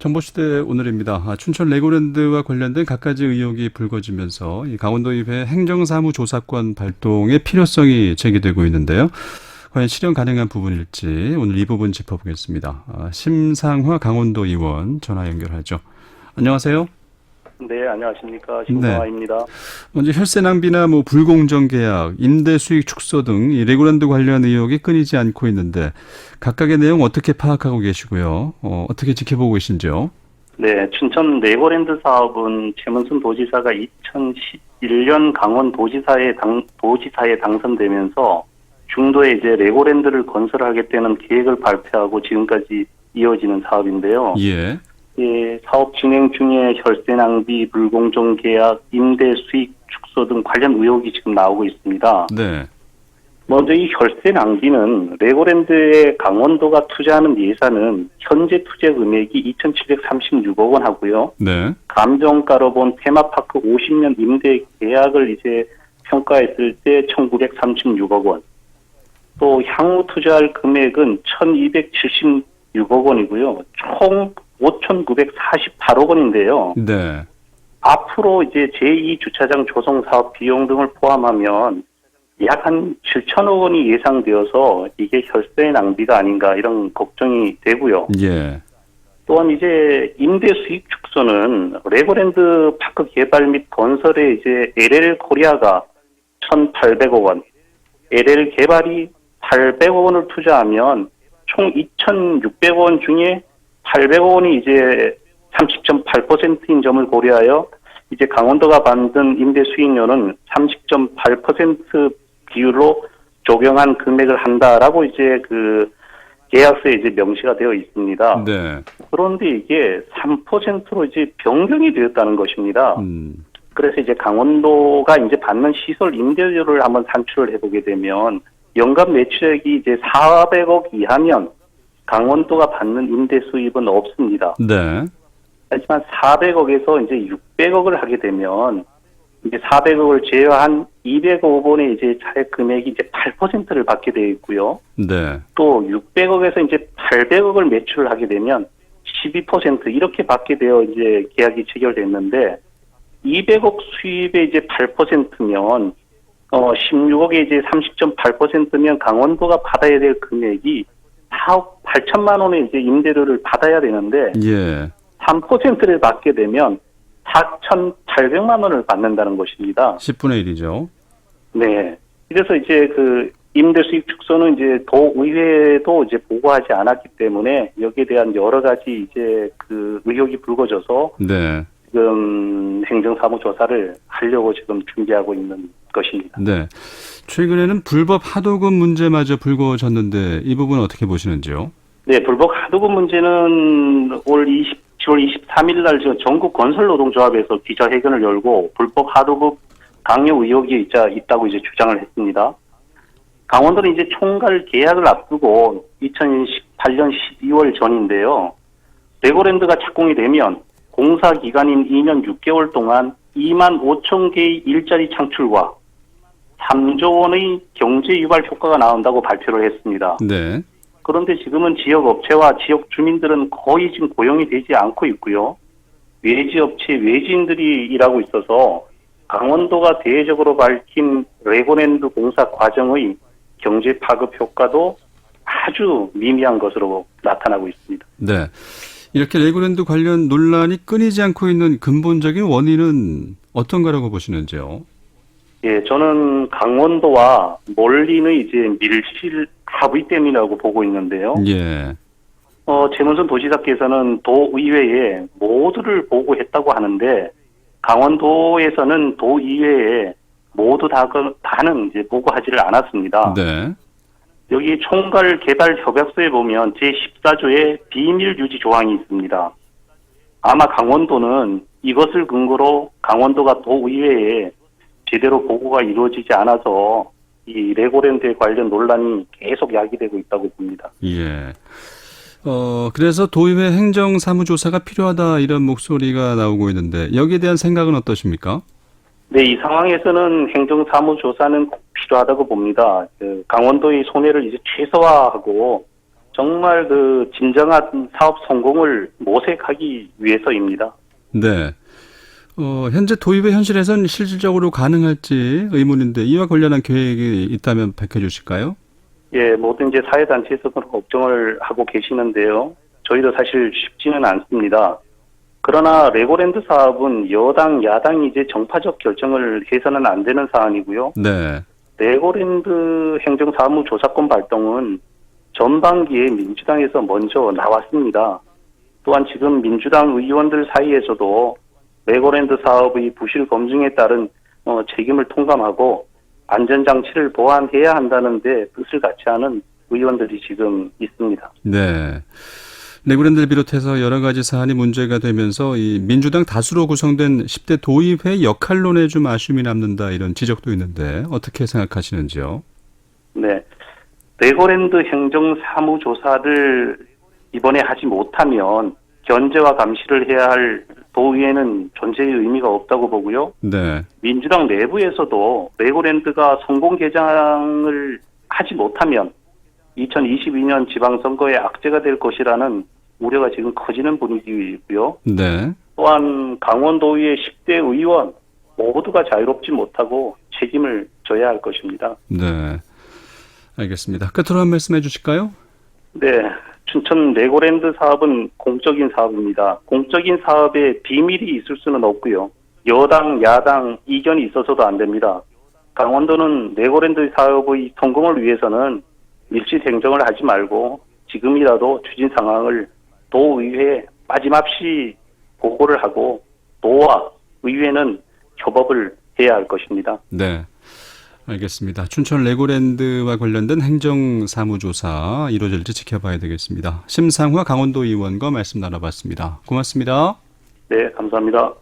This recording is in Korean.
정보시대 오늘입니다. 춘천 레고랜드와 관련된 갖가지 의혹이 불거지면서 이 강원도의회 행정사무조사권 발동의 필요성이 제기되고 있는데요. 과연 실현 가능한 부분일지 오늘 이 부분 짚어보겠습니다. 심상화 강원도 의원 전화 연결하죠. 안녕하세요. 네, 안녕하십니까. 심상화입니다. 네. 먼저 혈세 낭비나 불공정 계약, 임대 수익 축소 등 이 레고랜드 관련 의혹이 끊이지 않고 있는데 각각의 내용 어떻게 파악하고 계시고요? 어떻게 지켜보고 계신지요? 네, 춘천 레고랜드 사업은 최문순 도지사가 2011년 강원 도지사에 당선되면서 중도에 이제 레고랜드를 건설하겠다는 계획을 발표하고 지금까지 이어지는 사업인데요. 예. 예, 사업 진행 중에 혈세 낭비, 불공정 계약, 임대 수익 축소 등 관련 의혹이 지금 나오고 있습니다. 네. 먼저 이 혈세 낭비는 레고랜드에 강원도가 투자하는 예산은 현재 투자 금액이 2,736억 원 하고요. 네. 감정가로 본 테마파크 50년 임대 계약을 이제 평가했을 때 1,936억 원. 또 향후 투자할 금액은 1,276억 원이고요. 총 5,948억 원인데요. 네. 앞으로 이제 제2주차장 조성 사업 비용 등을 포함하면 약 한 7천억 원이 예상되어서 이게 혈세 낭비가 아닌가 이런 걱정이 되고요. 예. 또한 이제 임대 수익 축소는 레고랜드 파크 개발 및 건설에 이제 LL 코리아가 1,800억 원, LL 개발이 800억 원을 투자하면 총 2,600억 원 중에 800억 원이 이제 30.8%인 점을 고려하여 이제 강원도가 받는 임대 수익료는 30.8% 비율로 적용한 금액을 한다라고 이제 그 계약서에 이제 명시가 되어 있습니다. 네. 그런데 이게 3%로 이제 변경이 되었다는 것입니다. 그래서 이제 강원도가 이제 받는 시설 임대료를 한번 산출을 해보게 되면 연간 매출액이 이제 400억 이하면 강원도가 받는 임대 수입은 없습니다. 네. 하지만 400억에서 이제 600억을 하게 되면 이제 400억을 제외한 200억 원의 이제 차액 금액이 이제 8%를 받게 되어 있고요. 네. 또 600억에서 이제 800억을 매출을 하게 되면 12% 이렇게 받게 되어 이제 계약이 체결됐는데 200억 수입의 이제 8%면 16억에 이제 30.8%면 강원도가 받아야 될 금액이 4억 8천만 원의 이제 임대료를 받아야 되는데 예. 3%를 받게 되면 4,800만 원을 받는다는 것입니다. 10분의 1이죠. 네. 그래서 이제 그 임대 수익 축소는 이제 도의회도 이제 보고하지 않았기 때문에 여기에 대한 여러 가지 이제 그 의혹이 불거져서 네. 지금 행정사무조사를 하려고 지금 준비하고 있는 것입니다. 네. 최근에는 불법 하도급 문제마저 불거졌는데 이 부분은 어떻게 보시는지요? 네, 불법 하도급 문제는 올 10월 23일 날 전국 건설노동조합에서 기자회견을 열고 불법 하도급 강요 의혹이 있다고 이제 주장을 했습니다. 강원도는 이제 총괄 계약을 앞두고 2018년 12월 전인데요. 레고랜드가 착공이 되면 공사 기간인 2년 6개월 동안 2만 5천 개의 일자리 창출과 3조 원의 경제 유발 효과가 나온다고 발표를 했습니다. 네. 그런데 지금은 지역 업체와 지역 주민들은 거의 지금 고용이 되지 않고 있고요. 외지 업체, 외지인들이 일하고 있어서 강원도가 대외적으로 밝힌 레고랜드 공사 과정의 경제 파급 효과도 아주 미미한 것으로 나타나고 있습니다. 네. 이렇게 레고랜드 관련 논란이 끊이지 않고 있는 근본적인 원인은 어떤 거라고 보시는지요? 예, 저는 강원도와 몰린의 이제 밀실 합의 때문이라고 보고 있는데요. 예. 최문순 도지사께서는 도의회에 모두를 보고했다고 하는데 강원도에서는 도의회에 모두 다는 이제 보고하지를 않았습니다. 네. 여기 총괄 개발 협약서에 보면 제14조에 비밀 유지 조항이 있습니다. 아마 강원도는 이것을 근거로 강원도가 도의회에 제대로 보고가 이루어지지 않아서 이 레고랜드에 관련 논란이 계속 야기되고 있다고 봅니다. 예. 그래서 도의회 행정사무조사가 필요하다 이런 목소리가 나오고 있는데 여기에 대한 생각은 어떠십니까? 네, 이 상황에서는 행정사무조사는 꼭 필요하다고 봅니다. 강원도의 손해를 이제 최소화하고 정말 그 진정한 사업 성공을 모색하기 위해서입니다. 네. 현재 도입의 현실에선 실질적으로 가능할지 의문인데 이와 관련한 계획이 있다면 밝혀주실까요? 예, 모든 이제 사회단체에서 그런 걱정을 하고 계시는데요. 저희도 사실 쉽지는 않습니다. 그러나 레고랜드 사업은 여당, 야당이 이제 정파적 결정을 해서는 안 되는 사안이고요. 네. 레고랜드 행정사무조사권 발동은 전반기에 민주당에서 먼저 나왔습니다. 또한 지금 민주당 의원들 사이에서도 레고랜드 사업의 부실 검증에 따른 책임을 통감하고 안전장치를 보완해야 한다는데 뜻을 같이 하는 의원들이 지금 있습니다. 네. 레고랜드를 비롯해서 여러 가지 사안이 문제가 되면서 이 민주당 다수로 구성된 10대 도입회 역할론에 좀 아쉬움이 남는다 이런 지적도 있는데 어떻게 생각하시는지요? 네. 레고랜드 행정사무조사를 이번에 하지 못하면 견제와 감시를 해야 할 도의회는 존재의 의미가 없다고 보고요. 네. 민주당 내부에서도 레고랜드가 성공 개장을 하지 못하면 2022년 지방선거에 악재가 될 것이라는 우려가 지금 커지는 분위기이고요. 네. 또한 강원도의회 10대 의원 모두가 자유롭지 못하고 책임을 져야 할 것입니다. 네. 알겠습니다. 끝으로 한 말씀 해주실까요? 네. 춘천 레고랜드 사업은 공적인 사업입니다. 공적인 사업에 비밀이 있을 수는 없고요. 여당, 야당 이견이 있어서도 안 됩니다. 강원도는 레고랜드 사업의 성공을 위해서는 밀실 행정을 하지 말고 지금이라도 추진 상황을 도의회에 빠짐없이 보고를 하고 도와 의회는 협업을 해야 할 것입니다. 네. 알겠습니다. 춘천 레고랜드와 관련된 행정사무조사 이루어질지 지켜봐야 되겠습니다. 심상화 강원도 의원과 말씀 나눠봤습니다. 고맙습니다. 네, 감사합니다.